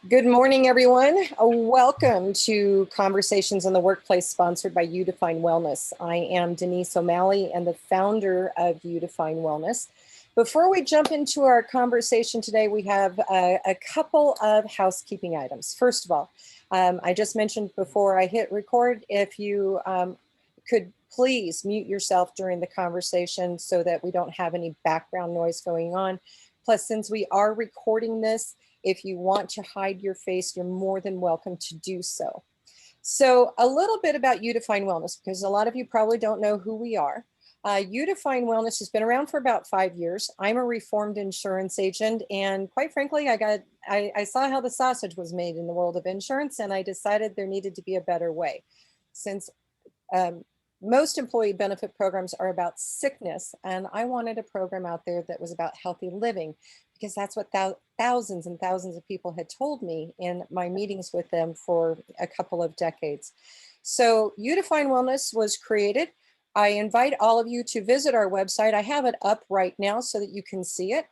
Good morning, everyone. Welcome to Conversations in the Workplace, sponsored by Udefine Wellness. I am Denise O'Malley and the founder of Udefine Wellness. Before we jump into our conversation today, we have a couple of housekeeping items. First of all, I just mentioned before I hit record, if you could please mute yourself during the conversation so that we don't have any background noise going on. Plus, since we are recording this, if you want to hide your face, you're more than welcome to do so. So a little bit about Udefine Wellness, because a lot of you probably don't know who we are. Udefine Wellness has been around for about 5 years. I'm a reformed insurance agent, and quite frankly, I saw how the sausage was made in the world of insurance, and I decided there needed to be a better way. Since most employee benefit programs are about sickness, and I wanted a program out there that was about healthy living, because that's what thousands and thousands of people had told me in my meetings with them for a couple of decades. So Udefine Wellness was created. I invite all of you to visit our website. I have it up right now so that you can see it.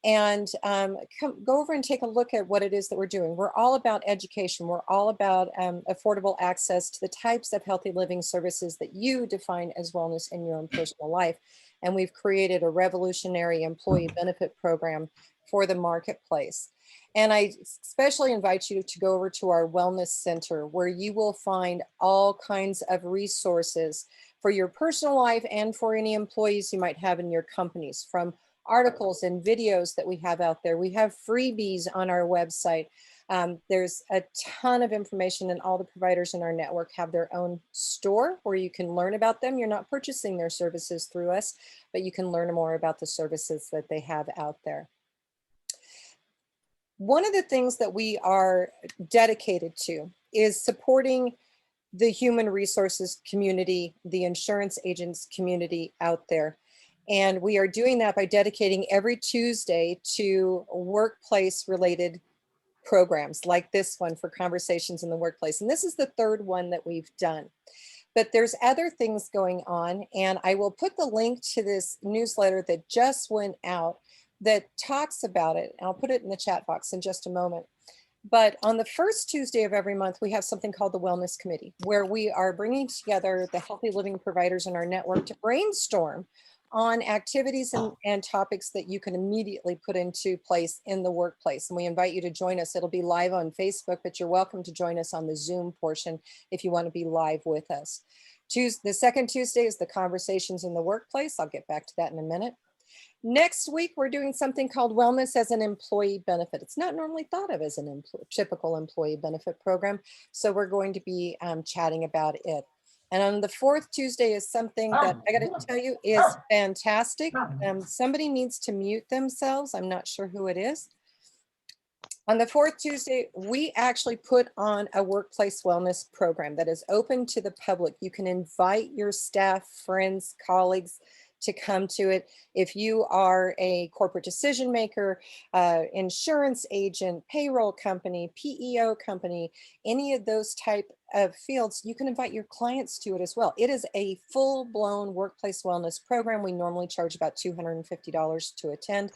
And go over and take a look at what it is that we're doing. We're all about education. We're all about affordable access to the types of healthy living services that you define as wellness in your own personal life. And we've created a revolutionary employee benefit program for the marketplace. And I especially invite you to go over to our wellness center, where you will find all kinds of resources for your personal life and for any employees you might have in your companies, from articles and videos that we have out there. We have freebies on our website. There's a ton of information, and all the providers in our network have their own store where you can learn about them. You're not purchasing their services through us, but you can learn more about the services that they have out there. One of the things that we are dedicated to is supporting the human resources community, the insurance agents community out there. And we are doing that by dedicating every Tuesday to workplace related programs like this one for Conversations in the Workplace. And this is the third one that we've done. But there's other things going on, and I will put the link to this newsletter that just went out that talks about it. And I'll put it in the chat box in just a moment. But on the first Tuesday of every month, we have something called the Wellness Committee, where we are bringing together the healthy living providers in our network to brainstorm on activities and topics that you can immediately put into place in the workplace. And we invite you to join us. It'll be live on Facebook, but you're welcome to join us on the Zoom portion if you want to be live with us. The second Tuesday is the Conversations in the Workplace. I'll get back to that in a minute. Next week, we're doing something called Wellness as an Employee Benefit. It's not normally thought of as a typical employee benefit program, so we're going to be chatting about it. And on the fourth Tuesday is something that I got to tell you is fantastic. Somebody needs to mute themselves. I'm not sure who it is. On the fourth Tuesday, we actually put on a workplace wellness program that is open to the public. You can invite your staff, friends, colleagues to come to it. If you are a corporate decision maker, insurance agent, payroll company, PEO company, any of those type of fields, you can invite your clients to it as well. It is a full-blown workplace wellness program. We normally charge about $250 to attend.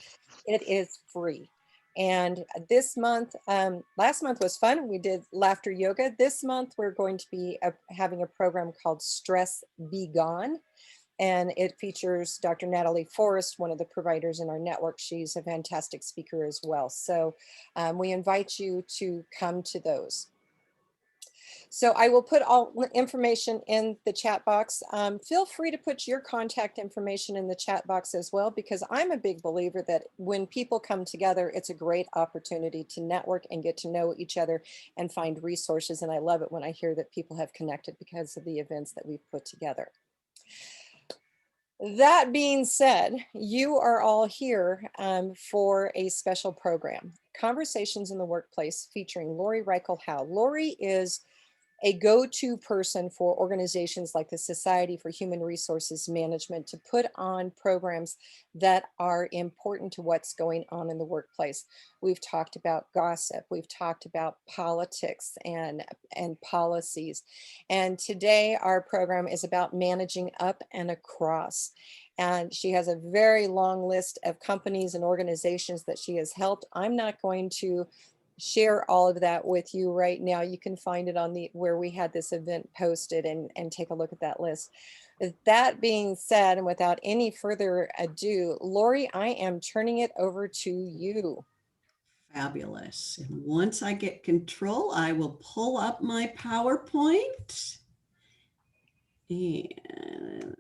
It is free. And this month, last month was fun. We did laughter yoga. This month, we're going to be having a program called Stress Be Gone. And it features Dr. Natalie Forrest, one of the providers in our network. She's a fantastic speaker as well. So we invite you to come to those. So I will put all information in the chat box. Feel free to put your contact information in the chat box as well, because I'm a big believer that when people come together, it's a great opportunity to network and get to know each other and find resources. And I love it when I hear that people have connected because of the events that we've put together. That being said, you are all here for a special program, Conversations in the Workplace, featuring Lori Reichel-Howe. Lori is a go-to person for organizations like the Society for Human Resources Management to put on programs that are important to what's going on in the workplace. We've talked about gossip, we've talked about politics and policies. And today our program is about managing up and across. And she has a very long list of companies and organizations that she has helped. I'm not going to share all of that with you right now. You can find it on the where we had this event posted and take a look at that list. With that being said, and without any further ado, Lori, I am turning it over to you. Fabulous. And once I get control, I will pull up my PowerPoint and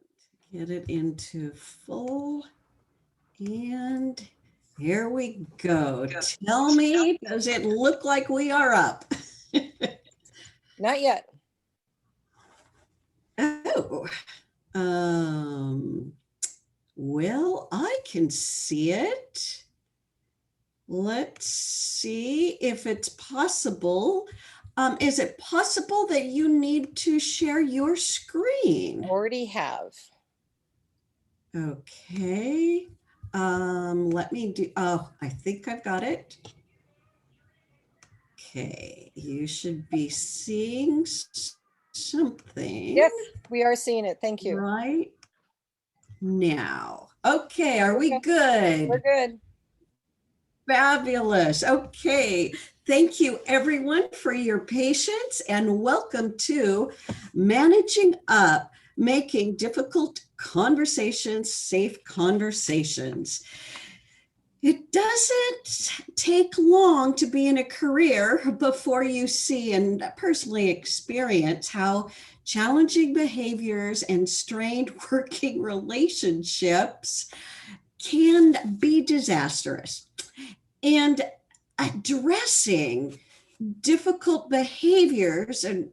get it into full. And here we go. Tell me, does it look like we are up? Not yet. Oh, well, I can see it. Let's see if it's possible. Is it possible that you need to share your screen? Already have. Okay. Let me do, oh, I think I've got it. Okay, you should be seeing something. Yes, we are seeing it. Thank you. Right now. Okay, are we good? We're good. Fabulous. Okay. Thank you, everyone, for your patience, and welcome to Managing Up, Making Difficult Conversations Safe Conversations. It doesn't take long to be in a career before you see and personally experience how challenging behaviors and strained working relationships can be disastrous. And addressing difficult behaviors and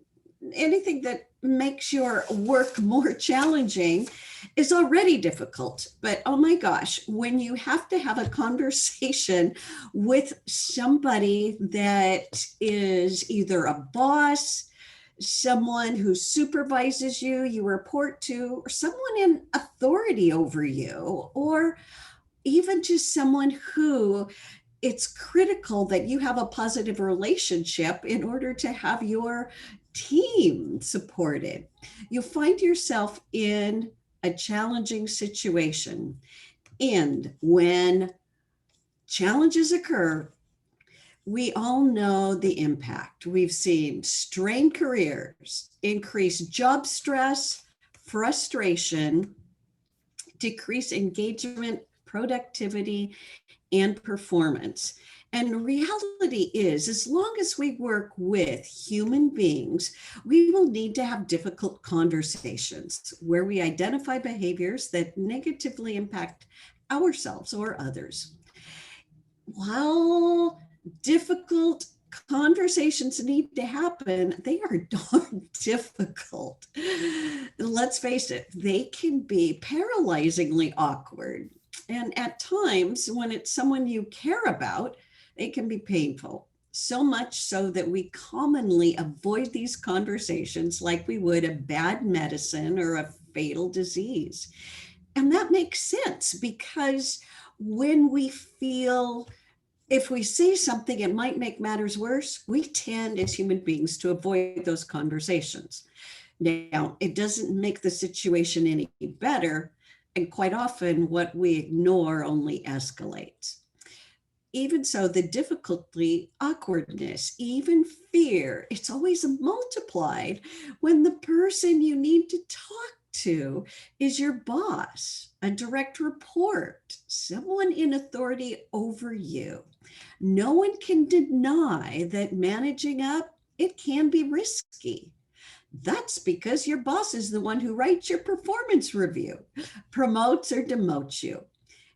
anything that makes your work more challenging is already difficult. But oh my gosh, when you have to have a conversation with somebody that is either a boss, someone who supervises you, you report to, or someone in authority over you, or even just someone who it's critical that you have a positive relationship in order to have your team supported. You find yourself in a challenging situation. And when challenges occur, we all know the impact. We've seen strained careers, increased job stress, frustration, decreased engagement, productivity, and performance. And reality is, as long as we work with human beings, we will need to have difficult conversations where we identify behaviors that negatively impact ourselves or others. While difficult conversations need to happen, they are darn difficult. Let's face it, they can be paralyzingly awkward. And at times, when it's someone you care about, it can be painful. So much so that we commonly avoid these conversations like we would a bad medicine or a fatal disease. And that makes sense because when we feel if we say something, it might make matters worse, we tend as human beings to avoid those conversations. Now, it doesn't make the situation any better. And quite often, what we ignore only escalates. Even so, the difficulty, awkwardness, even fear, it's always multiplied when the person you need to talk to is your boss, a direct report, someone in authority over you. No one can deny that managing up, it can be risky. That's because your boss is the one who writes your performance review, promotes or demotes you.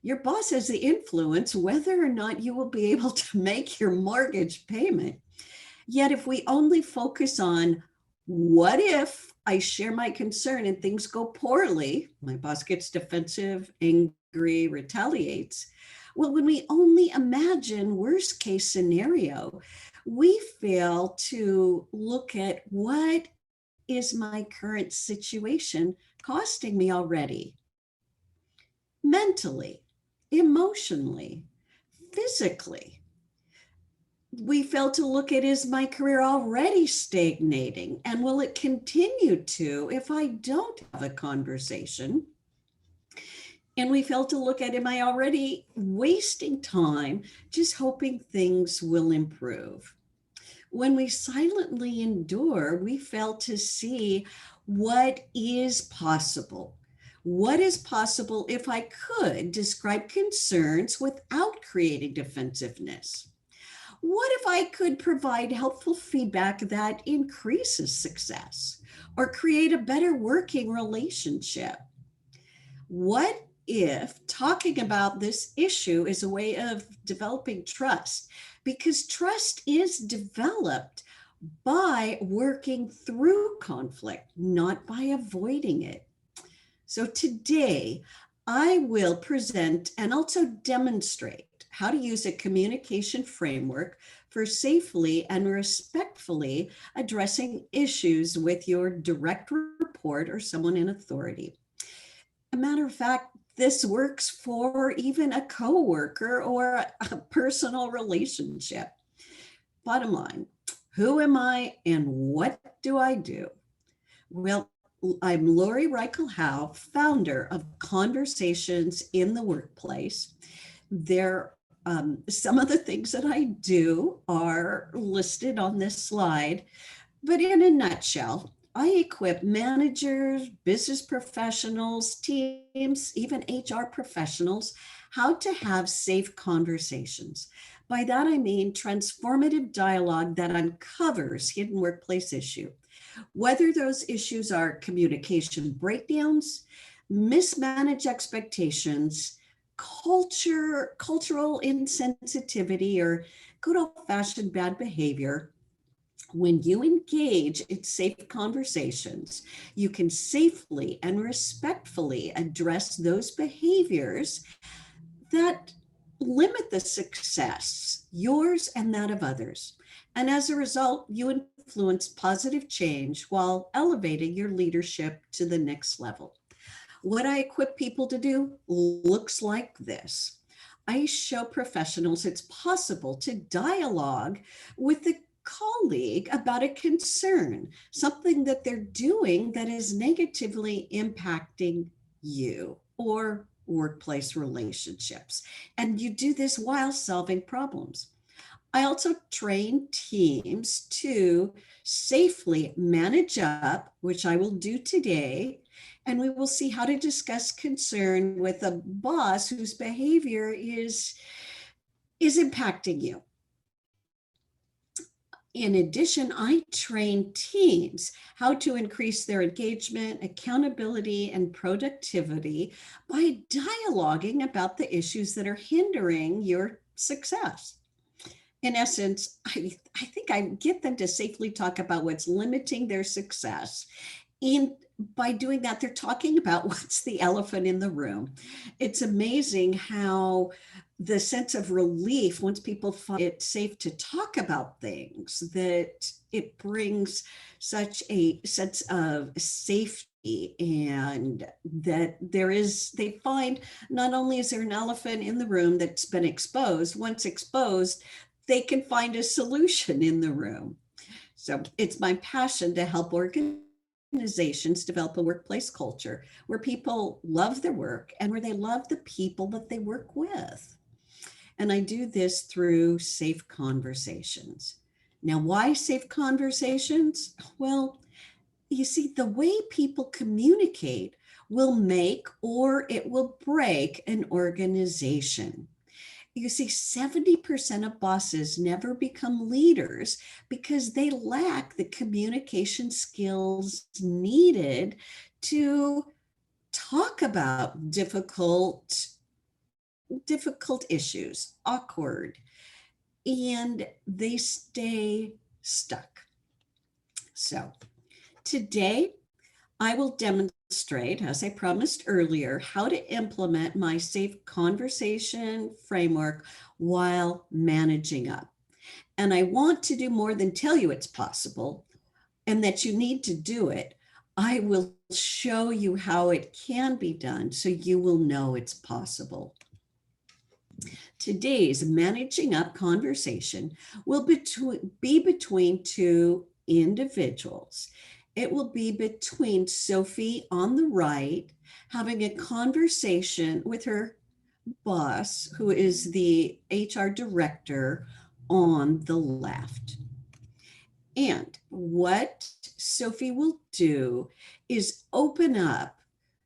Your boss has the influence whether or not you will be able to make your mortgage payment. Yet if we only focus on what if I share my concern and things go poorly, my boss gets defensive, angry, retaliates. Well, when we only imagine worst case scenario, we fail to look at what is my current situation costing me already? Mentally, emotionally, physically. We fail to look at is my career already stagnating and will it continue to if I don't have a conversation? And we fail to look at, am I already wasting time just hoping things will improve? When we silently endure, we fail to see what is possible. What is possible if I could describe concerns without creating defensiveness? What if I could provide helpful feedback that increases success or create a better working relationship? What if talking about this issue is a way of developing trust? Because trust is developed by working through conflict, not by avoiding it. So today, I will present and also demonstrate how to use a communication framework for safely and respectfully addressing issues with your direct report or someone in authority. A matter of fact, this works for even a coworker or a personal relationship. Bottom line, who am I and what do I do? Well, I'm Lori Reichel Howe, founder of Conversations in the Workplace. Some of the things that I do are listed on this slide, but in a nutshell, I equip managers, business professionals, teams, even HR professionals, how to have safe conversations. By that, I mean transformative dialogue that uncovers hidden workplace issues. Whether those issues are communication breakdowns, mismanaged expectations, cultural insensitivity, or good old-fashioned bad behavior, when you engage in safe conversations, you can safely and respectfully address those behaviors that limit the success, yours and that of others. And as a result, you influence positive change while elevating your leadership to the next level. What I equip people to do looks like this. I show professionals it's possible to dialogue with a colleague about a concern, something that they're doing that is negatively impacting you or workplace relationships. And you do this while solving problems. I also train teams to safely manage up, which I will do today. And we will see how to discuss concern with a boss whose behavior is impacting you. In addition, I train teams how to increase their engagement, accountability, and productivity by dialoguing about the issues that are hindering your success. In essence, I think I get them to safely talk about what's limiting their success. And by doing that, they're talking about what's the elephant in the room. It's amazing how the sense of relief, once people find it safe to talk about things, that it brings such a sense of safety, and that they find not only is there an elephant in the room that's been exposed, once exposed, they can find a solution in the room. So it's my passion to help organizations develop a workplace culture where people love their work and where they love the people that they work with. And I do this through safe conversations. Now, why safe conversations? Well, you see, the way people communicate will make or it will break an organization. You see, 70% of bosses never become leaders because they lack the communication skills needed to talk about difficult issues, awkward, and they stay stuck. So today, I will demonstrate, as I promised earlier, how to implement my safe conversation framework while managing up. And I want to do more than tell you it's possible and that you need to do it. I will show you how it can be done so you will know it's possible. Today's managing up conversation will be between two individuals. It will be between Sophie on the right having a conversation with her boss, who is the HR director, on the left. And what Sophie will do is open up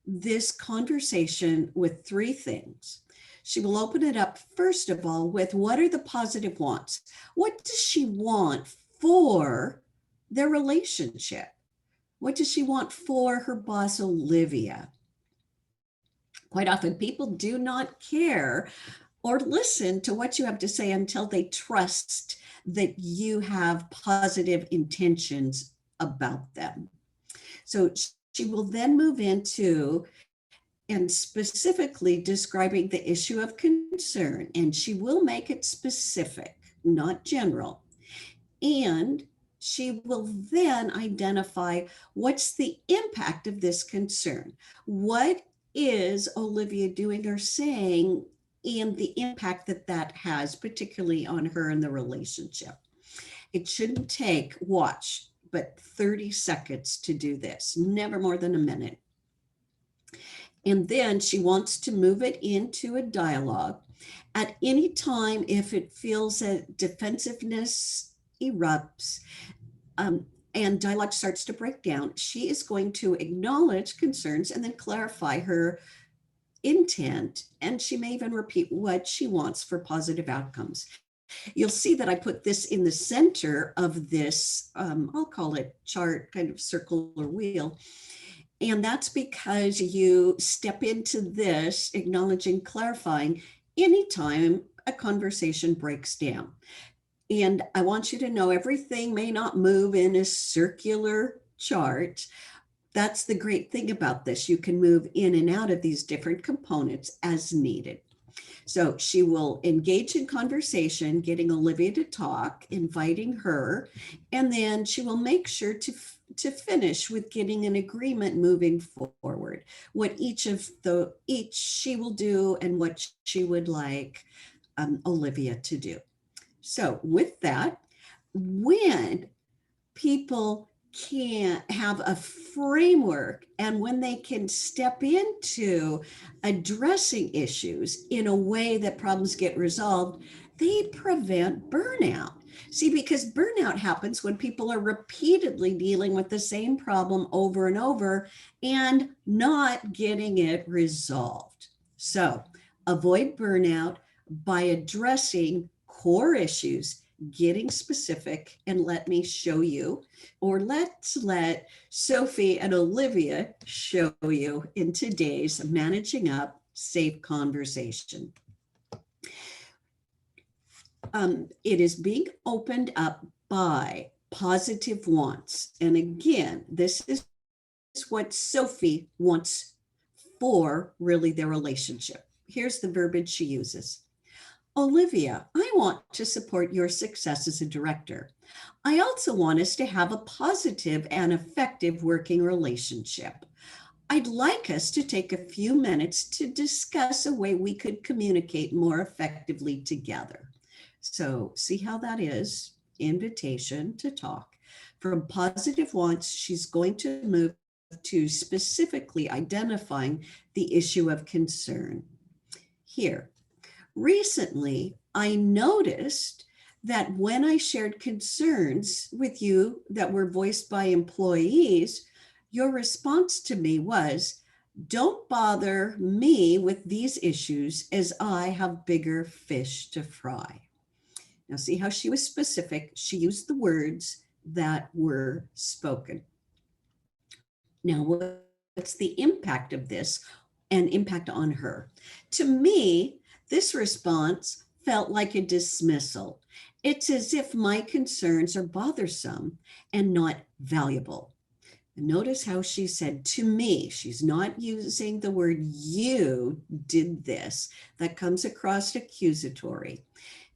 this conversation with three things. She will open it up, first of all, with what are the positive wants? What does she want for their relationship? What does she want for her boss, Olivia? Quite often, people do not care or listen to what you have to say until they trust that you have positive intentions about them. So she will then move into and specifically describing the issue of concern, and she will make it specific, not general. And she will then identify what's the impact of this concern. What is Olivia doing or saying, and the impact that that has, particularly on her and the relationship. It shouldn't take, watch, but 30 seconds to do this, never more than a minute. And then she wants to move it into a dialogue. At any time, if it feels that defensiveness erupts, and dialogue starts to break down, she is going to acknowledge concerns and then clarify her intent. And she may even repeat what she wants for positive outcomes. You'll see that I put this in the center of this, I'll call it chart, kind of circle or wheel. And that's because you step into this acknowledging, clarifying anytime a conversation breaks down. And I want you to know everything may not move in a circular chart. That's the great thing about this. You can move in and out of these different components as needed. So she will engage in conversation, getting Olivia to talk, inviting her, and then she will make sure to finish with getting an agreement moving forward. What each she will do and what she would like Olivia to do. So with that, when people can have a framework and when they can step into addressing issues in a way that problems get resolved, they prevent burnout. See, because burnout happens when people are repeatedly dealing with the same problem over and over and not getting it resolved. So avoid burnout by addressing core issues, getting specific, and let me show you, or let's let Sophie and Olivia show you in today's Managing Up Safe Conversation. It is being opened up by positive wants. And again, this is what Sophie wants for really their relationship. Here's the verbiage she uses. Olivia, I want to support your success as a director. I also want us to have a positive and effective working relationship. I'd like us to take a few minutes to discuss a way we could communicate more effectively together. So see how that is, invitation to talk. From positive wants, she's going to move to specifically identifying the issue of concern. Here, recently, I noticed that when I shared concerns with you that were voiced by employees, your response to me was, don't bother me with these issues as I have bigger fish to fry. Now see how she was specific. She used the words that were spoken. Now, what's the impact of this and impact on her? To me, this response felt like a dismissal. It's as if my concerns are bothersome and not valuable. Notice how she said to me, she's not using the word you did this. That comes across accusatory.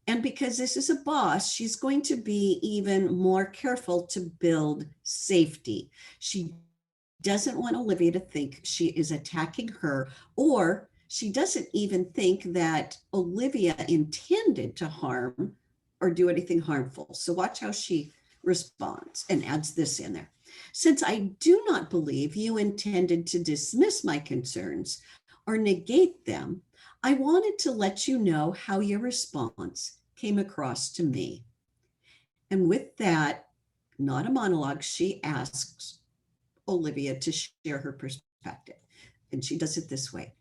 And because this is a boss, she's going to be even more careful to build safety. She doesn't want Olivia to think she is attacking her, or she doesn't even think that Olivia intended to harm or do anything harmful. So watch how she responds and adds this in there. Since I do not believe you intended to dismiss my concerns or negate them, I wanted to let you know how your response came across to me. And with that, not a monologue, she asks Olivia to share her perspective. And she does it this way.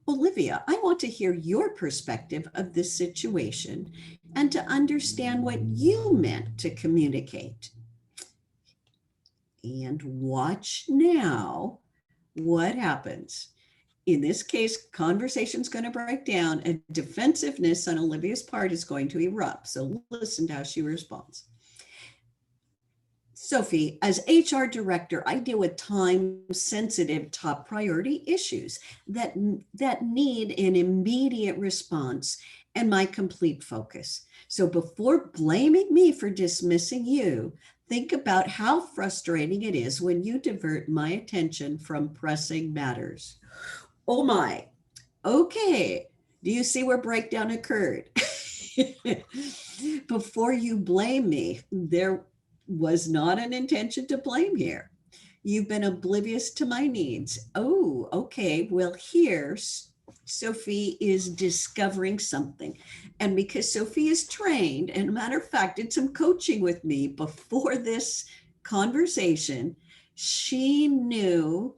Olivia, I want to hear your perspective of this situation and to understand what you meant to communicate. And watch now what happens. In this case, conversation's going to break down and defensiveness on Olivia's part is going to erupt. So listen to how she responds. Sophie, as HR director, I deal with time-sensitive top priority issues that need an immediate response and my complete focus. So before blaming me for dismissing you, think about how frustrating it is when you divert my attention from pressing matters. Oh my, okay. Do you see where breakdown occurred? Before you blame me, there was not an intention to blame here. You've been oblivious to my needs. Oh, okay. Well, here, Sophie is discovering something. And because Sophie is trained, and a matter of fact, did some coaching with me before this conversation, she knew,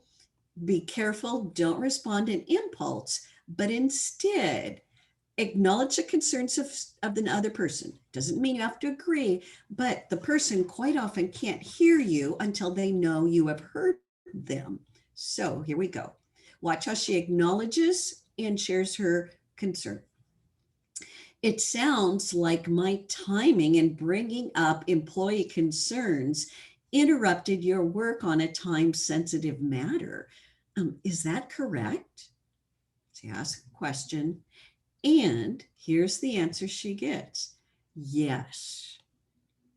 be careful, don't respond in impulse, but instead acknowledge the concerns of the other person. Doesn't mean you have to agree, but the person quite often can't hear you until they know you have heard them. So here we go. Watch how she acknowledges and shares her concern. It sounds like my timing in bringing up employee concerns interrupted your work on a time-sensitive matter. Is that correct? She asks a question. And here's the answer she gets. Yes.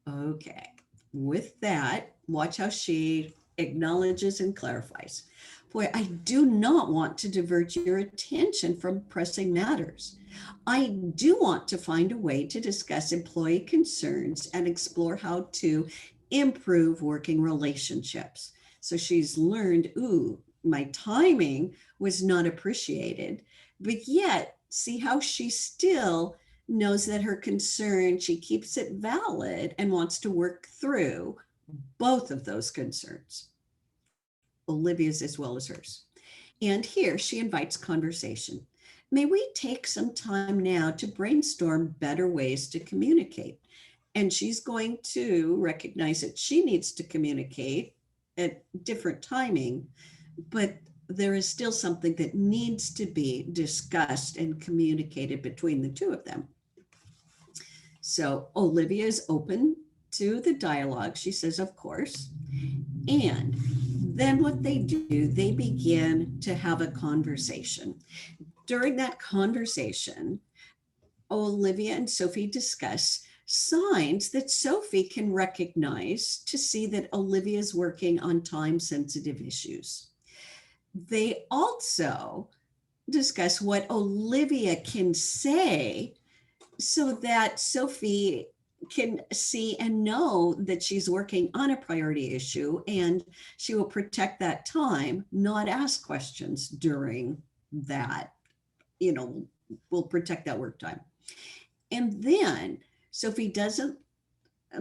Okay. With that, watch how she acknowledges and clarifies. Boy, I do not want to divert your attention from pressing matters. I do want to find a way to discuss employee concerns and explore how to improve working relationships. So she's learned, my timing was not appreciated, but yet see how she still knows that her concern, she keeps it valid and wants to work through both of those concerns, Olivia's as well as hers. And here she invites conversation. May we take some time now to brainstorm better ways to communicate? And she's going to recognize that she needs to communicate at different timing, but there is still something that needs to be discussed and communicated between the two of them. So Olivia is open to the dialogue. She says, of course. And then what they do, they begin to have a conversation. During that conversation, Olivia and Sophie discuss signs that Sophie can recognize to see that Olivia is working on time-sensitive issues. They also discuss what Olivia can say so that Sophie can see and know that she's working on a priority issue, and she will protect that time, not ask questions during that, will protect that work time. And then Sophie doesn't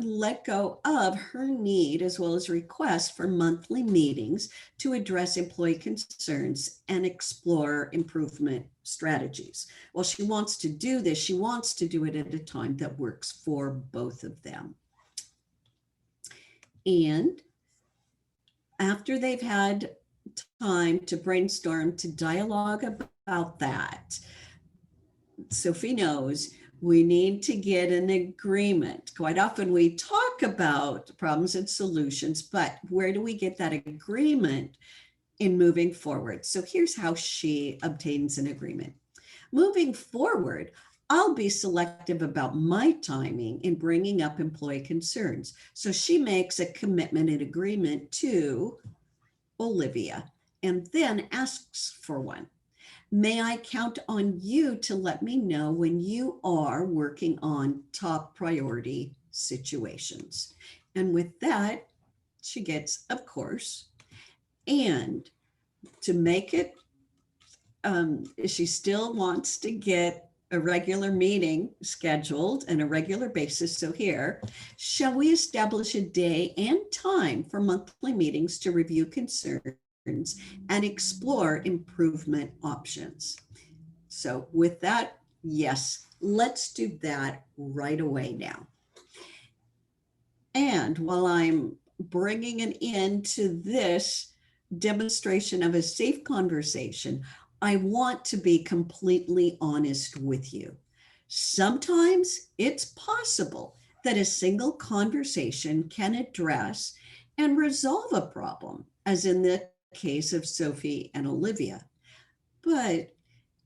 let go of her need as well as request for monthly meetings to address employee concerns and explore improvement strategies. Well, she wants to do this. She wants to do it at a time that works for both of them. And after they've had time to brainstorm, to dialogue about that, Sophie knows we need to get an agreement. Quite often we talk about problems and solutions, but where do we get that agreement in moving forward? So here's how she obtains an agreement. Moving forward, I'll be selective about my timing in bringing up employee concerns. So she makes a commitment and agreement to Olivia and then asks for one. May I count on you to let me know when you are working on top priority situations? And with that, she gets, of course. And to make it, she still wants to get a regular meeting scheduled on a regular basis. So here, shall we establish a day and time for monthly meetings to review concerns and explore improvement options? So with that, yes, let's do that right away now. And while I'm bringing an end to this demonstration of a safe conversation, I want to be completely honest with you. Sometimes it's possible that a single conversation can address and resolve a problem, as in the case of Sophie and Olivia. But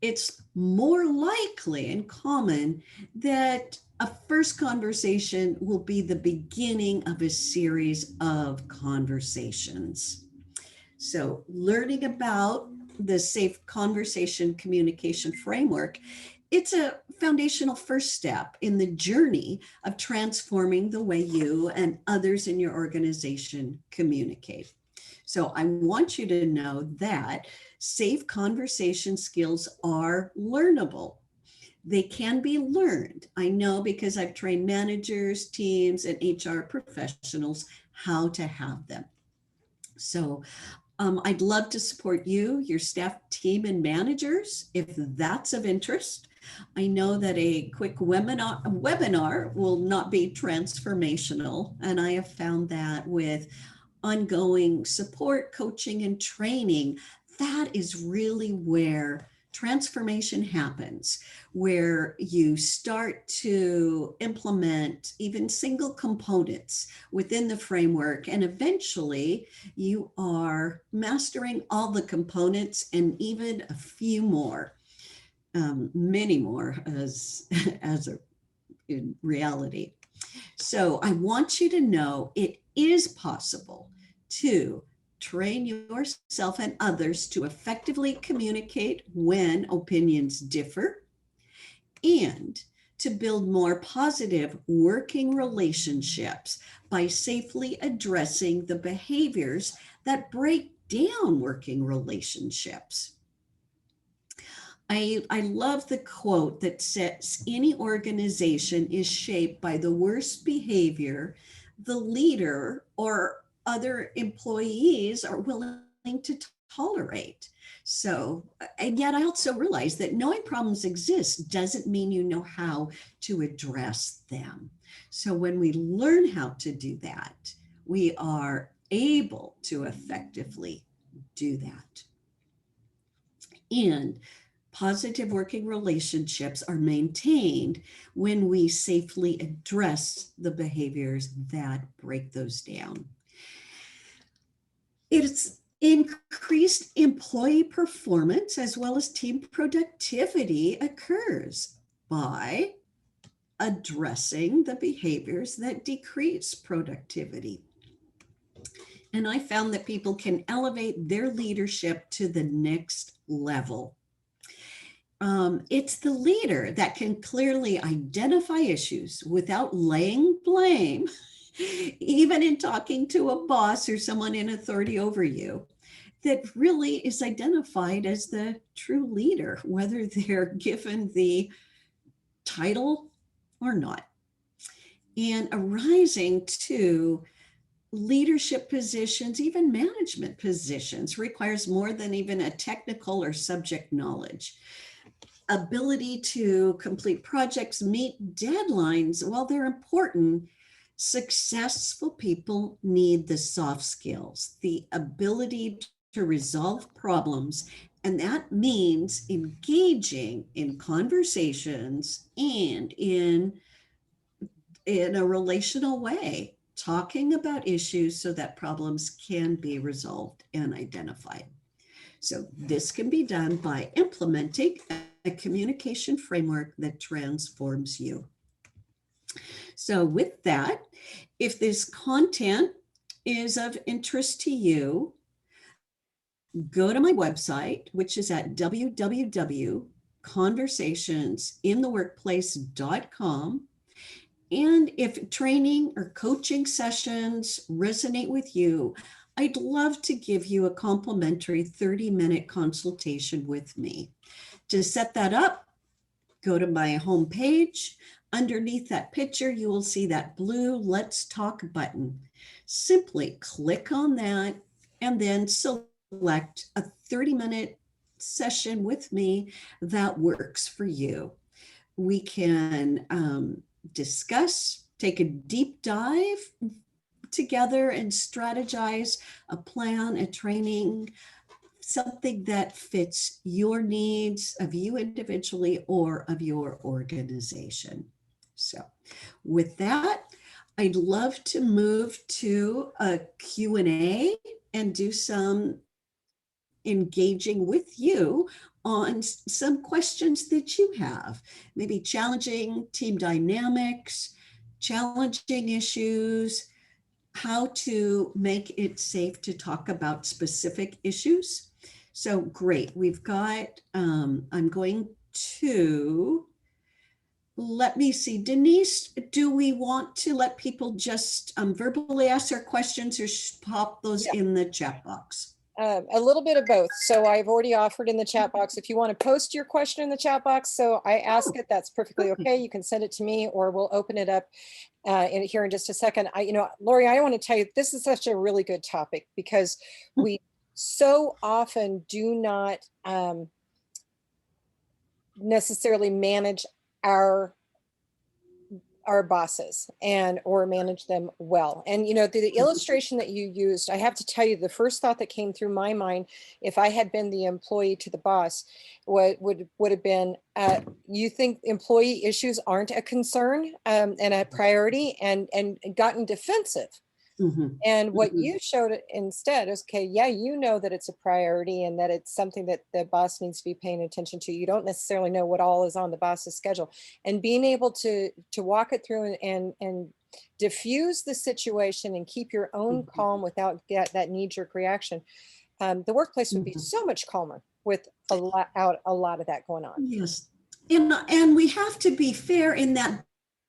it's more likely and common that a first conversation will be the beginning of a series of conversations. So learning about the safe conversation communication framework, it's a foundational first step in the journey of transforming the way you and others in your organization communicate. So I want you to know that safe conversation skills are learnable. They can be learned. I know because I've trained managers, teams, and HR professionals how to have them. So I'd love to support you, your staff, team, and managers if that's of interest. I know that a quick webinar will not be transformational, and I have found that with ongoing support, coaching, and training, that is really where transformation happens, where you start to implement even single components within the framework, and eventually you are mastering all the components and even a few more, many more as in reality. So I want you to know it is possible to train yourself and others to effectively communicate when opinions differ, and to build more positive working relationships by safely addressing the behaviors that break down working relationships. I love the quote that says, any organization is shaped by the worst behavior the leader or other employees are willing to tolerate. So, and yet I also realize that knowing problems exist doesn't mean you know how to address them. So when we learn how to do that, we are able to effectively do that. And positive working relationships are maintained when we safely address the behaviors that break those down. It's increased employee performance as well as team productivity occurs by addressing the behaviors that decrease productivity. And I found that people can elevate their leadership to the next level. It's the leader that can clearly identify issues without laying blame, even in talking to a boss or someone in authority over you, that really is identified as the true leader, whether they're given the title or not. And arising to leadership positions, even management positions, requires more than even a technical or subject knowledge. Ability to complete projects, meet deadlines, while they're important, successful people need the soft skills, the ability to resolve problems, and that means engaging in conversations and in a relational way, talking about issues so that problems can be resolved and identified. So this can be done by implementing a communication framework that transforms you. So with that, if this content is of interest to you, go to my website, which is at www.conversationsintheworkplace.com, And if training or coaching sessions resonate with you, I'd love to give you a complimentary 30-minute consultation with me. To set that up, go to my homepage. Underneath that picture, you will see that blue Let's Talk button. Simply click on that and then select a 30-minute session with me that works for you. We can discuss, take a deep dive together and strategize a plan, a training, something that fits your needs of you individually or of your organization. So with that, I'd love to move to a Q&A and do some engaging with you on some questions that you have, maybe challenging team dynamics, challenging issues, how to make it safe to talk about specific issues. So great, we've got, I'm going to, let me see, Denise, do we want to let people just verbally ask their questions or pop those in the chat box? A little bit of both. So I've already offered in the chat box, if you want to post your question in the chat box, so I ask it, that's perfectly okay. You can send it to me or we'll open it up here in just a second. Lori, I want to tell you, this is such a really good topic because we so often do not necessarily manage our bosses or manage them well. And the illustration that you used, I have to tell you, the first thought that came through my mind, if I had been the employee to the boss, would have been, you think employee issues aren't a concern and a priority, and gotten defensive. And what you showed instead is, okay, yeah, that it's a priority and that it's something that the boss needs to be paying attention to. You don't necessarily know what all is on the boss's schedule, and being able to walk it through and diffuse the situation and keep your own calm without that knee-jerk reaction. The workplace would be so much calmer with a lot of that going on. Yes, and we have to be fair in that.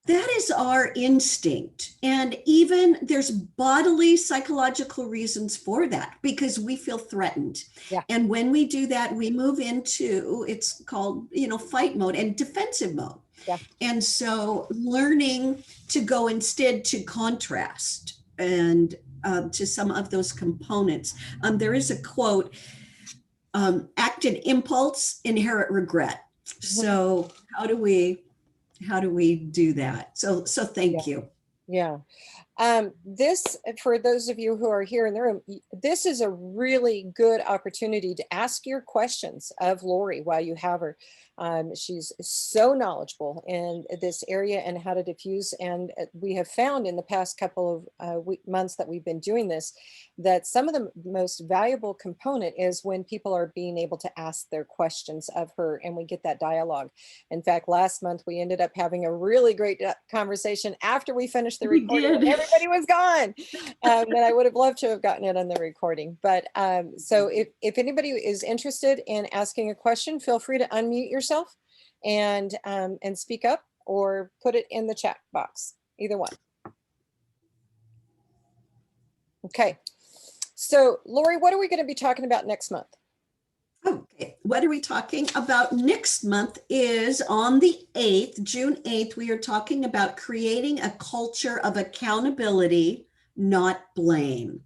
That is our instinct. And even there's bodily, psychological reasons for that because we feel threatened. Yeah. And when we do that, we move into, it's called, fight mode and defensive mode. Yeah. And so learning to go instead to contrast and to some of those components. There is a quote, act in impulse, inherit regret. So how do we do that? So thank you. Yeah. This, for those of you who are here in the room, this is a really good opportunity to ask your questions of Lori while you have her. She's so knowledgeable in this area and how to diffuse. And we have found in the past couple of months that we've been doing this, that some of the most valuable component is when people are being able to ask their questions of her and we get that dialogue. In fact, last month we ended up having a really great conversation after we finished the recording. Everybody was gone. And I would have loved to have gotten it on the recording. But so if anybody is interested in asking a question, feel free to unmute yourself and speak up or put it in the chat box, either one. Okay. So Lori, what are we going to be talking about next month? Okay, what are we talking about next month is on the 8th, June 8th, we are talking about creating a culture of accountability, not blame.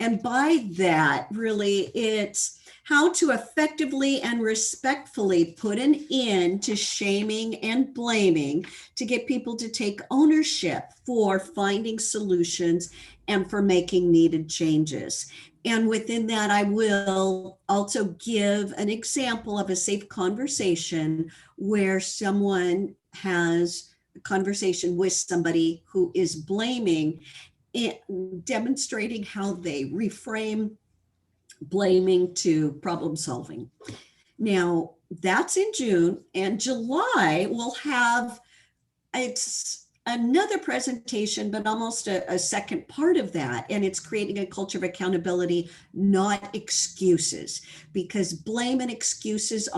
And by that, really, it's how to effectively and respectfully put an end to shaming and blaming to get people to take ownership for finding solutions and for making needed changes. And within that, I will also give an example of a safe conversation where someone has a conversation with somebody who is blaming, demonstrating how they reframe blaming to problem solving. Now, that's in June, and July will have, it's another presentation, but almost a second part of that. And it's creating a culture of accountability, not excuses, because blame and excuses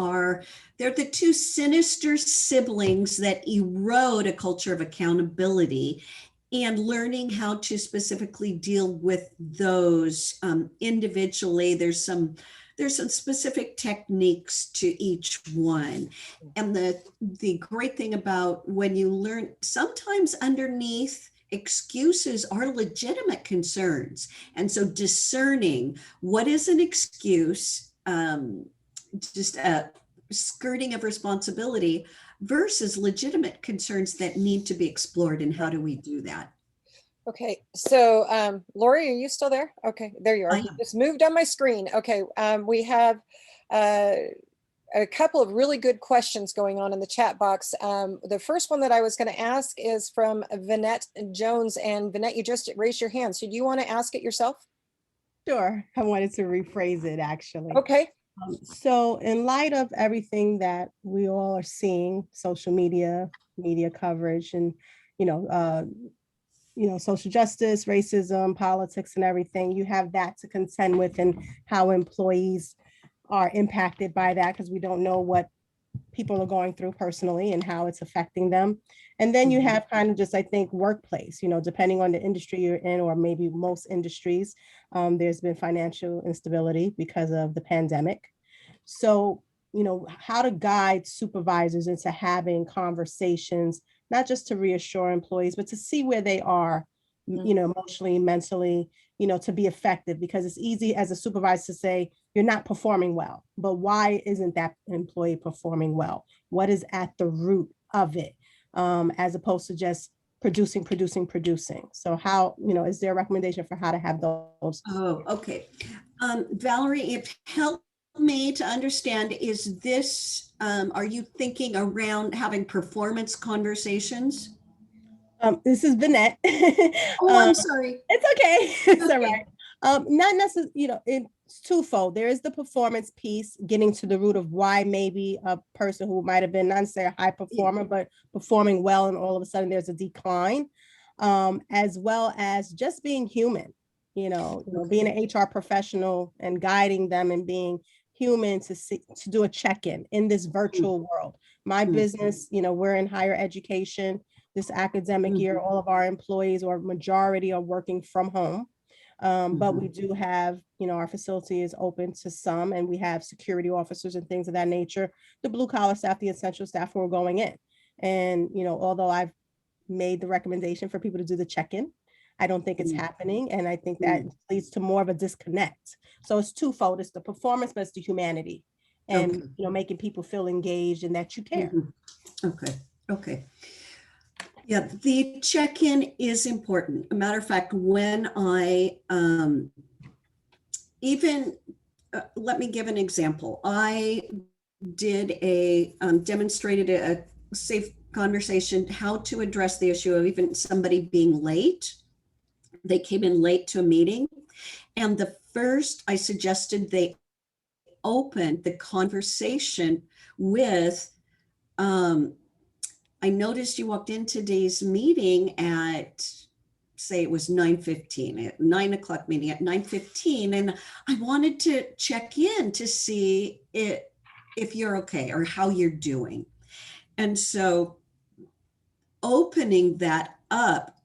they're the two sinister siblings that erode a culture of accountability. And learning how to specifically deal with those individually. There's some specific techniques to each one. And the great thing about when you learn, sometimes underneath excuses are legitimate concerns. And so discerning what is an excuse, just a skirting of responsibility versus legitimate concerns that need to be explored, and how do we do that? Okay, so Lori, are you still there? Okay, there you are. You just moved on my screen. Okay, we have a couple of really good questions going on in the chat box. The first one that I was going to ask is from Vinette Jones, and Vinette, you just raised your hand. So do you want to ask it yourself? Sure, I wanted to rephrase it actually. Okay. So in light of everything that we all are seeing, social media coverage, and social justice, racism, politics, and everything, you have that to contend with, and how employees are impacted by that, because we don't know what people are going through personally and how it's affecting them. And then you have kind of just, I think, workplace, depending on the industry you're in, or maybe most industries, there's been financial instability because of the pandemic. So, how to guide supervisors into having conversations, not just to reassure employees, but to see where they are, emotionally, mentally, to be effective, because it's easy as a supervisor to say, you're not performing well, but why isn't that employee performing well? What is at the root of it? As opposed to just producing. So how, is there a recommendation for how to have those? Oh, okay. Valerie, if help me to understand, is this, are you thinking around having performance conversations? This is Vinette. Oh, I'm sorry. It's okay. It's Okay. all right. Not necessarily, it's twofold. There is the performance piece, getting to the root of why maybe a person who might have been not necessarily a high performer, but performing well, and all of a sudden there's a decline, as well as just being human, being an HR professional and guiding them and being human to do a check-in in this virtual world. My business, we're in higher education. This academic year, all of our employees, or majority, are working from home. But we do have, our facility is open to some, and we have security officers and things of that nature, the blue collar staff, the essential staff who are going in. And, although I've made the recommendation for people to do the check-in, I don't think it's happening. And I think that leads to more of a disconnect. So it's twofold. It's the performance, but it's the humanity, and, making people feel engaged and that you care. Okay. Yeah, the check-in is important. A matter of fact, when I let me give an example. I did demonstrated a safe conversation, how to address the issue of even somebody being late. They came in late to a meeting, and the first I suggested they opened the conversation with, I noticed you walked in today's meeting at, say it was 9:15, at 9 o'clock meeting at 9:15. And I wanted to check in to see if you're okay or how you're doing. And so opening that up,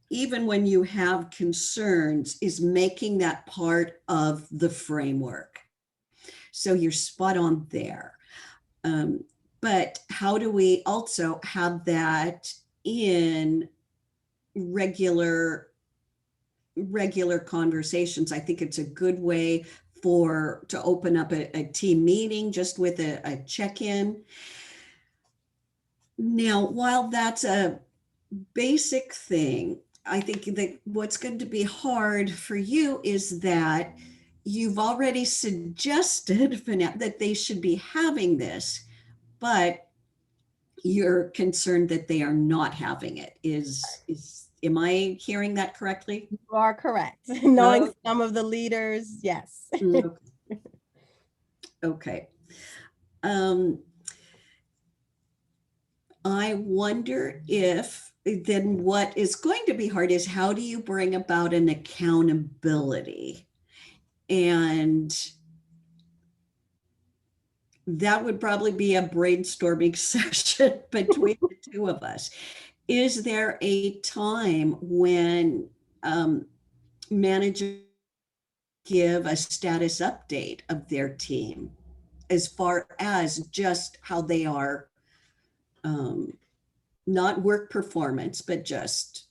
even when you have concerns, is making that part of the framework. So you're spot on there. But how do we also have that in regular conversations? I think it's a good way to open up a team meeting just with a check-in. Now, while that's a basic thing, I think that what's going to be hard for you is that you've already suggested, Vanette, that they should be having this, but you're concerned that they are not having it. Am I hearing that correctly? You are correct. Knowing some of the leaders, yes. Okay. I wonder if then what is going to be hard is how do you bring about an accountability? And that would probably be a brainstorming session between the two of us. Is there a time when managers give a status update of their team as far as just how they are, not work performance, but just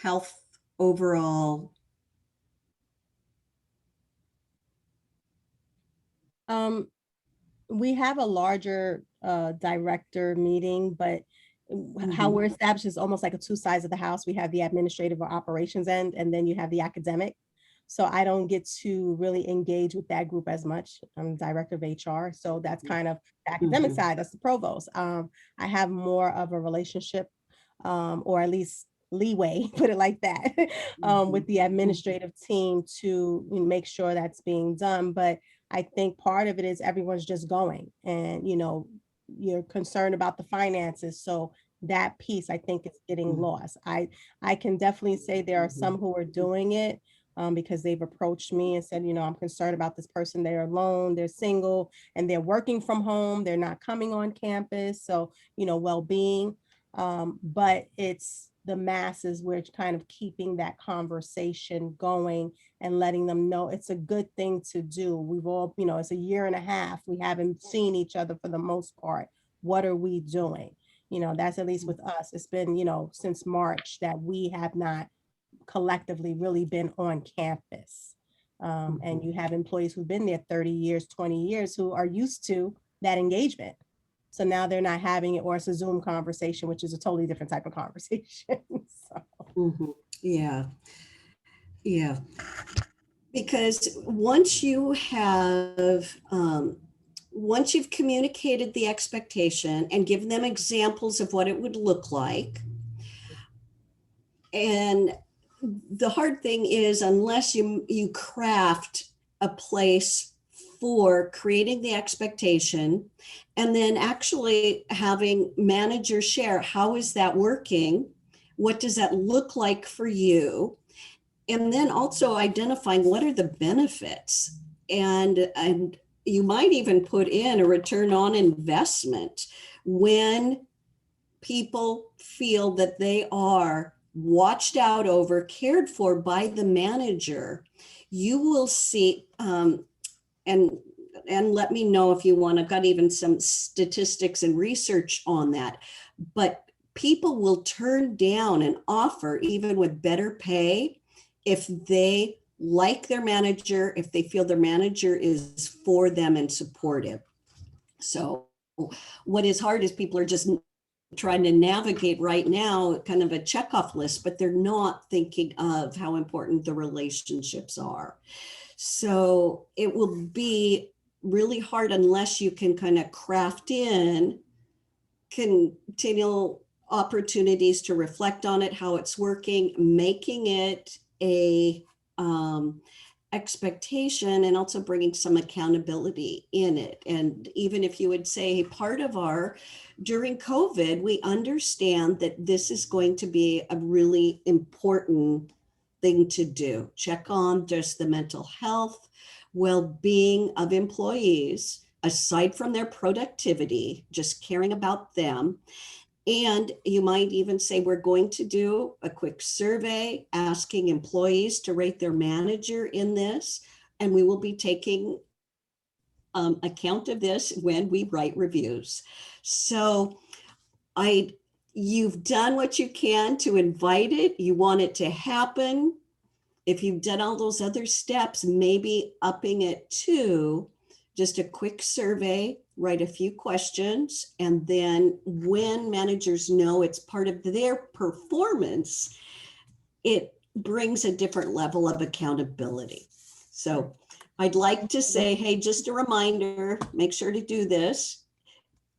health overall? We have a larger director meeting, but how we're established is almost like a two sides of the house. We have the administrative or operations end, and then you have the academic. So I don't get to really engage with that group as much. I'm director of HR. So that's kind of the academic side, that's the provost. I have more of a relationship, or at least leeway, put it like that, with the administrative team to make sure that's being done. But I think part of it is everyone's just going and, you're concerned about the finances. So that piece I think is getting lost. I can definitely say there are some who are doing it because they've approached me and said, I'm concerned about this person. They're alone, they're single, and they're working from home. They're not coming on campus. So, well-being. But it's the masses, we're kind of keeping that conversation going and letting them know it's a good thing to do. We've all, it's a year and a half. We haven't seen each other for the most part. What are we doing? That's at least with us. It's been, since March that we have not collectively really been on campus. And you have employees who've been there 30 years, 20 years, who are used to that engagement. So now they're not having it, or it's a Zoom conversation, which is a totally different type of conversation. So. Yeah. Yeah. Because once you've communicated the expectation and given them examples of what it would look like, and the hard thing is, unless you craft a place for creating the expectation and then actually having managers share, how is that working? What does that look like for you? And then also identifying what are the benefits. And you might even put in a return on investment when people feel that they are watched out over, cared for by the manager. You will see, and let me know if you want. I've got even some statistics and research on that. But people will turn down an offer, even with better pay, if they like their manager, if they feel their manager is for them and supportive. So what is hard is people are just trying to navigate right now kind of a checkoff list, but they're not thinking of how important the relationships are. So it will be really hard unless you can kind of craft in continual opportunities to reflect on it, how it's working, making it a expectation, and also bringing some accountability in it. And even if you would say part of during COVID, we understand that this is going to be a really important thing to do. Check on just the mental health, well-being of employees, aside from their productivity, just caring about them. And you might even say, we're going to do a quick survey asking employees to rate their manager in this. And we will be taking account of this when we write reviews. So you've done what you can to invite it. You want it to happen. If you've done all those other steps, maybe upping it to just a quick survey, write a few questions, and then when managers know it's part of their performance, it brings a different level of accountability. So I'd like to say, hey, just a reminder, make sure to do this.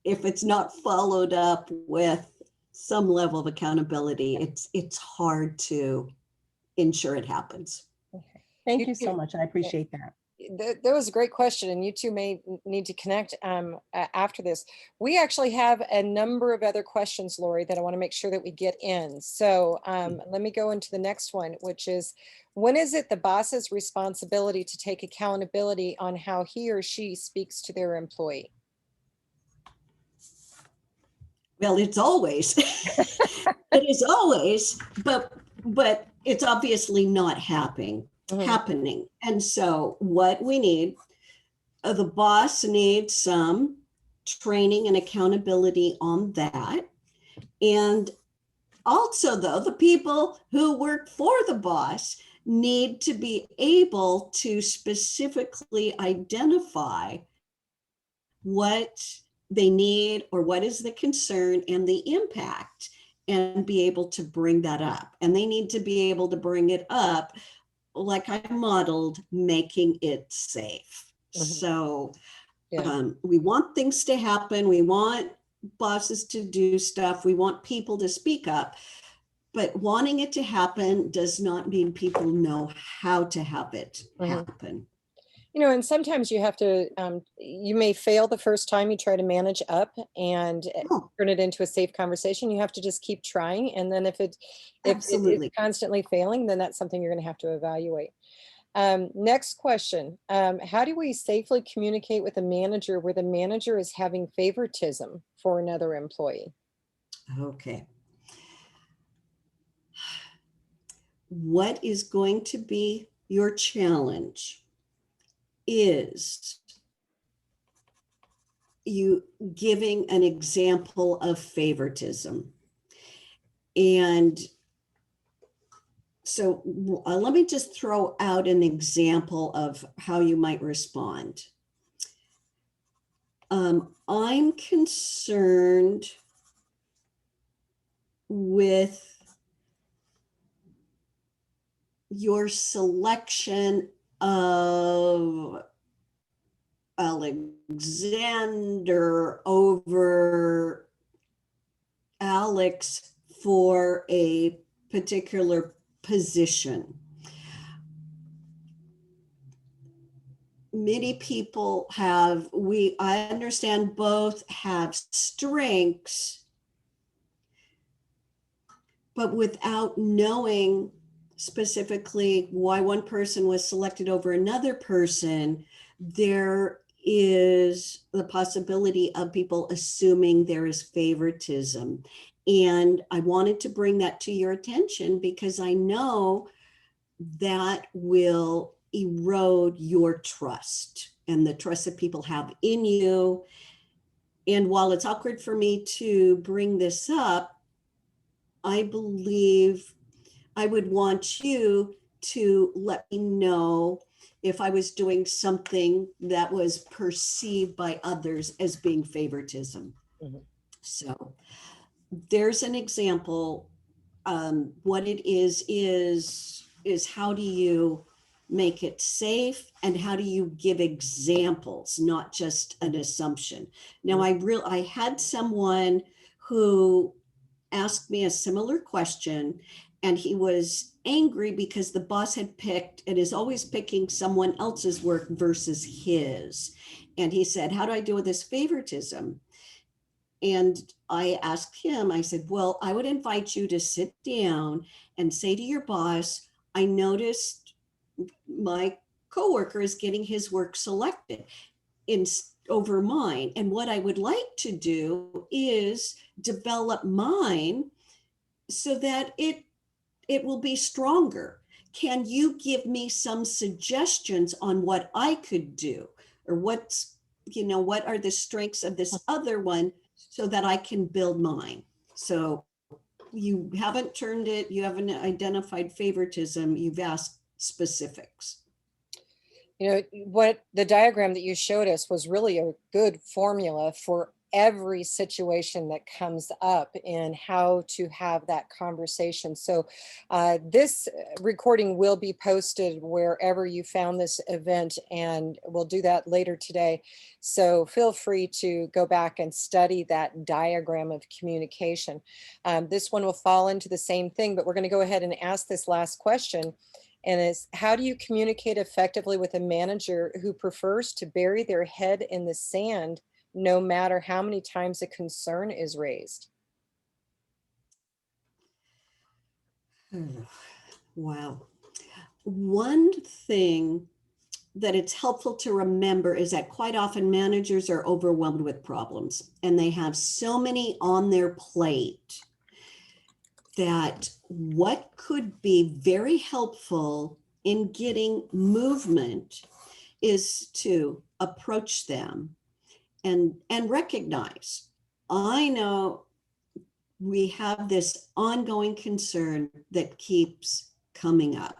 If it's not followed up with some level of accountability, it's hard to ensure it happens. Okay. Thank you so much. I appreciate that. that was a great question, and you two may need to connect after this. We actually have a number of other questions, Lori, that I want to make sure that we get in. So let me go into the next one, which is, when is it the boss's responsibility to take accountability on how he or she speaks to their employee? Well, it's always, it is always, but it's obviously not happening. And so what we need, the boss needs some training and accountability on that. And also, though, the people who work for the boss need to be able to specifically identify what they need or what is the concern and the impact, and be able to bring that up. And they need to be able to bring it up, like I modeled, making it safe. So we want things to happen. We want bosses to do stuff. We want people to speak up. But wanting it to happen does not mean people know how to have it happen. You know, and sometimes you have to, you may fail the first time you try to manage up and turn it into a safe conversation. You have to just keep trying. And then if it is constantly failing, then that's something you're going to have to evaluate. Next question. How do we safely communicate with a manager where the manager is having favoritism for another employee? Okay. What is going to be your challenge is you giving an example of favoritism. And so let me just throw out an example of how you might respond. I'm concerned with your selection of Alexander over Alex for a particular position. Many people have, I understand both have strengths, but without knowing specifically why one person was selected over another person, there is the possibility of people assuming there is favoritism. And I wanted to bring that to your attention because I know that will erode your trust and the trust that people have in you. And while it's awkward for me to bring this up, I believe I would want you to let me know if I was doing something that was perceived by others as being favoritism. So there's an example. What it is how do you make it safe, and how do you give examples, not just an assumption? Now, I had someone who asked me a similar question, and he was angry because the boss had picked and is always picking someone else's work versus his. And he said, how do I deal with this favoritism? And I asked him, I said, well, I would invite you to sit down and say to your boss, I noticed my coworker is getting his work selected over mine. And what I would like to do is develop mine so that it will be stronger. Can you give me some suggestions on what I could do, or what are the strengths of this other one so that I can build mine? So you haven't you haven't identified favoritism, you've asked specifics. You know, what the diagram that you showed us was really a good formula for every situation that comes up and how to have that conversation. So this recording will be posted wherever you found this event, and we'll do that later today. So feel free to go back and study that diagram of communication. This one will fall into the same thing, but we're going to go ahead and ask this last question. And it's, how do you communicate effectively with a manager who prefers to bury their head in the sand no matter how many times a concern is raised? Wow. One thing that it's helpful to remember is that quite often managers are overwhelmed with problems and they have so many on their plate that what could be very helpful in getting movement is to approach them and recognize, I know we have this ongoing concern that keeps coming up.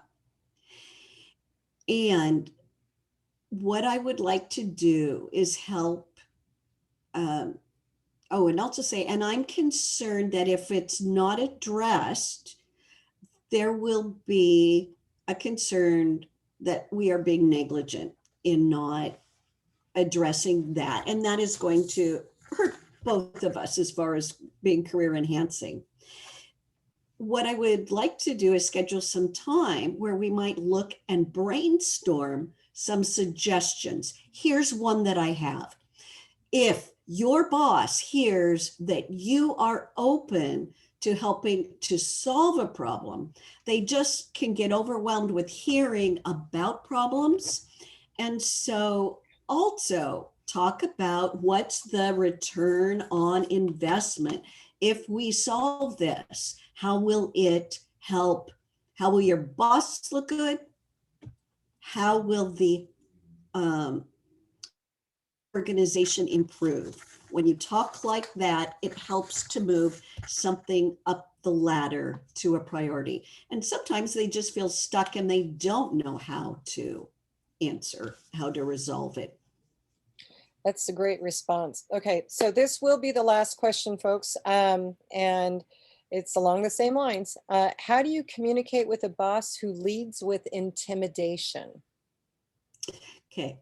And what I would like to do is help. And also say, and I'm concerned that if it's not addressed, there will be a concern that we are being negligent in not addressing that. And that is going to hurt both of us as far as being career enhancing. What I would like to do is schedule some time where we might look and brainstorm some suggestions. Here's one that I have. If your boss hears that you are open to helping to solve a problem, they just can get overwhelmed with hearing about problems. And so also talk about what's the return on investment. If we solve this, how will it help? How will your boss look good? How will the organization improve? When you talk like that, it helps to move something up the ladder to a priority. And sometimes they just feel stuck and they don't know how to answer, how to resolve it. That's a great response. Okay, so this will be the last question, folks. And it's along the same lines. How do you communicate with a boss who leads with intimidation? Okay.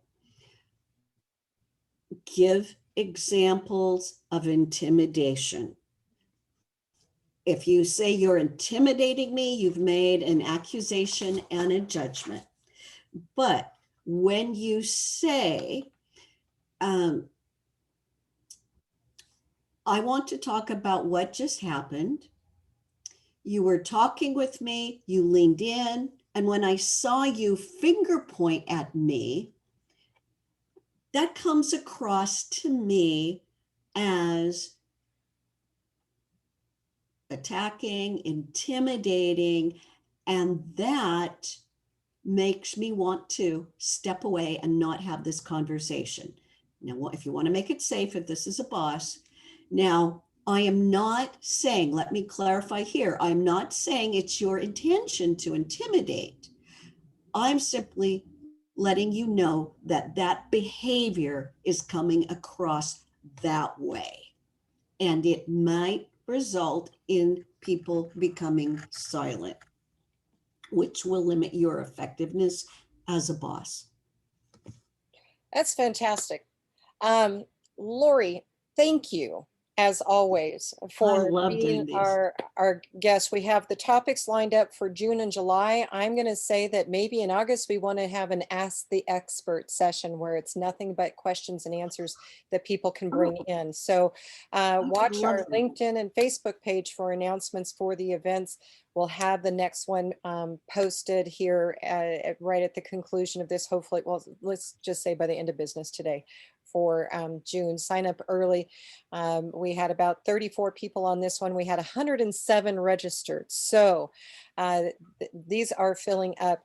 Give examples of intimidation. If you say you're intimidating me, you've made an accusation and a judgment. But when you say, I want to talk about what just happened. You were talking with me, you leaned in, and when I saw you finger point at me, that comes across to me as attacking, intimidating, and that makes me want to step away and not have this conversation. Now, if you want to make it safe, if this is a boss, now I am not saying, let me clarify here, I'm not saying it's your intention to intimidate. I'm simply letting you know that that behavior is coming across that way. And it might result in people becoming silent, which will limit your effectiveness as a boss. That's fantastic. Lori, thank you as always for love doing being these. our guest. We have the topics lined up for June and July. I'm going to say that maybe in August we want to have an Ask the Expert session where it's nothing but questions and answers that people can bring in. So watch our LinkedIn and Facebook page for announcements for the events. We'll have the next one posted here right at the conclusion of this, hopefully, well, let's just say by the end of business today for June. Sign up early. We had about 34 people on this one. We had 107 registered. So these are filling up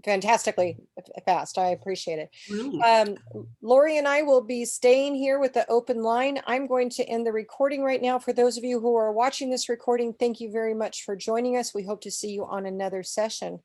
fantastically fast. I appreciate it. Really? Lori and I will be staying here with the open line. I'm going to end the recording right now. For those of you who are watching this recording, thank you very much for joining us. We hope to see you on another session.